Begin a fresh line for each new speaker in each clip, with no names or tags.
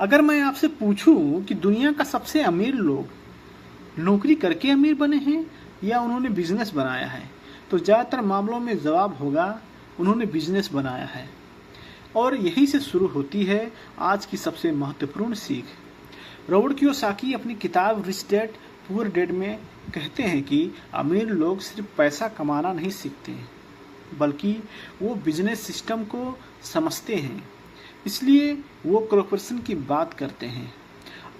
अगर मैं आपसे पूछूं कि दुनिया का सबसे अमीर लोग नौकरी करके अमीर बने हैं या उन्होंने बिजनेस बनाया है, तो ज़्यादातर मामलों में जवाब होगा उन्होंने बिजनेस बनाया है। और यहीं से शुरू होती है आज की सबसे महत्वपूर्ण सीख। रॉबर्ट कियोसाकी अपनी किताब रिच डैड पुअर डैड में कहते हैं कि अमीर लोग सिर्फ पैसा कमाना नहीं सीखते, बल्कि वो बिजनेस सिस्टम को समझते हैं, इसलिए वो कॉरपोरेशन की बात करते हैं।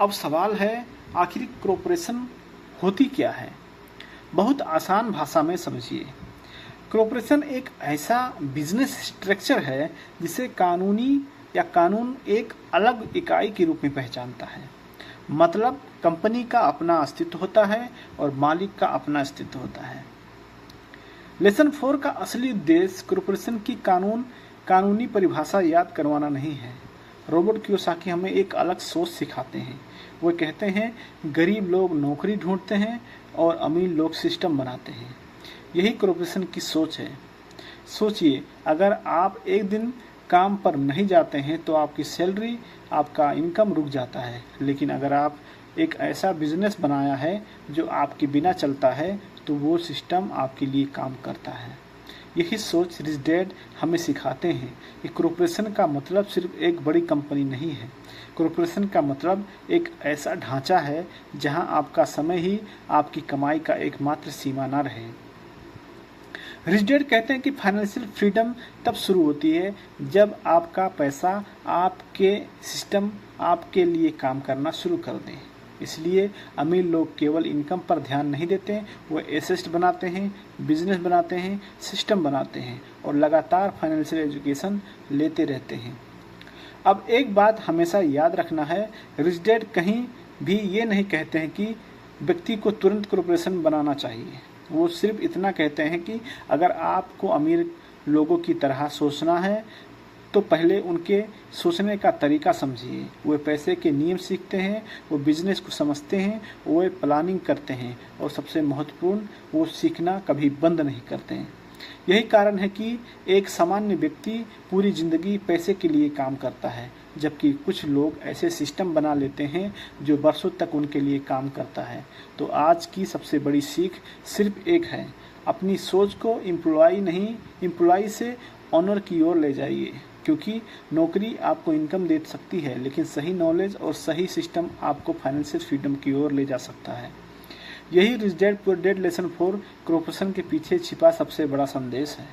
अब सवाल है, आखिर कॉरपोरेशन होती क्या है? बहुत आसान भाषा में समझिए। कॉरपोरेशन एक ऐसा बिजनेस स्ट्रक्चर है जिसे कानून एक अलग इकाई के रूप में पहचानता है। मतलब कंपनी का अपना अस्तित्व होता है और मालिक का अपना अस्तित्व होता है। लेसन 4 का असली उद्देश्य कॉरपोरेशन की कानूनी परिभाषा याद करवाना नहीं है। रॉबर्ट कियोसाकी हमें एक अलग सोच सिखाते हैं। वो कहते हैं, गरीब लोग नौकरी ढूंढते हैं और अमीर लोग सिस्टम बनाते हैं। यही कॉरपोरेशन की सोच है। सोचिए, अगर आप एक दिन काम पर नहीं जाते हैं तो आपकी सैलरी, आपका इनकम रुक जाता है। लेकिन अगर आप एक ऐसा बिजनेस बनाया है जो आपके बिना चलता है, तो वो सिस्टम आपके लिए काम करता है। यही सोच रिच डैड हमें सिखाते हैं कि कॉरपोरेशन का मतलब सिर्फ एक बड़ी कंपनी नहीं है। कॉरपोरेशन का मतलब एक ऐसा ढांचा है जहां आपका समय ही आपकी कमाई का एकमात्र सीमा न रहे। रिच डैड कहते हैं कि फाइनेंशियल फ्रीडम तब शुरू होती है जब आपका पैसा, आपके सिस्टम आपके लिए काम करना शुरू कर दें। इसलिए अमीर लोग केवल इनकम पर ध्यान नहीं देते, वो एसेट बनाते हैं, बिजनेस बनाते हैं, सिस्टम बनाते हैं और लगातार फाइनेंशियल एजुकेशन लेते रहते हैं। अब एक बात हमेशा याद रखना है, रिच डैड कहीं भी ये नहीं कहते हैं कि व्यक्ति को तुरंत कॉरपोरेशन बनाना चाहिए। वो सिर्फ इतना कहते हैं कि अगर आपको अमीर लोगों की तरह सोचना है तो पहले उनके सोचने का तरीका समझिए। वे पैसे के नियम सीखते हैं, वो बिजनेस को समझते हैं, वो प्लानिंग करते हैं और सबसे महत्वपूर्ण, वो सीखना कभी बंद नहीं करते हैं। यही कारण है कि एक सामान्य व्यक्ति पूरी जिंदगी पैसे के लिए काम करता है, जबकि कुछ लोग ऐसे सिस्टम बना लेते हैं जो वर्षों तक उनके लिए काम करता है। तो आज की सबसे बड़ी सीख सिर्फ एक है, अपनी सोच को एम्प्लॉय से ऑनर की ओर ले जाइए। क्योंकि नौकरी आपको इनकम दे सकती है, लेकिन सही नॉलेज और सही सिस्टम आपको फाइनेंशियल फ्रीडम की ओर ले जा सकता है। यही rich dad poor dad lesson 4 corporation के पीछे छिपा सबसे बड़ा संदेश है।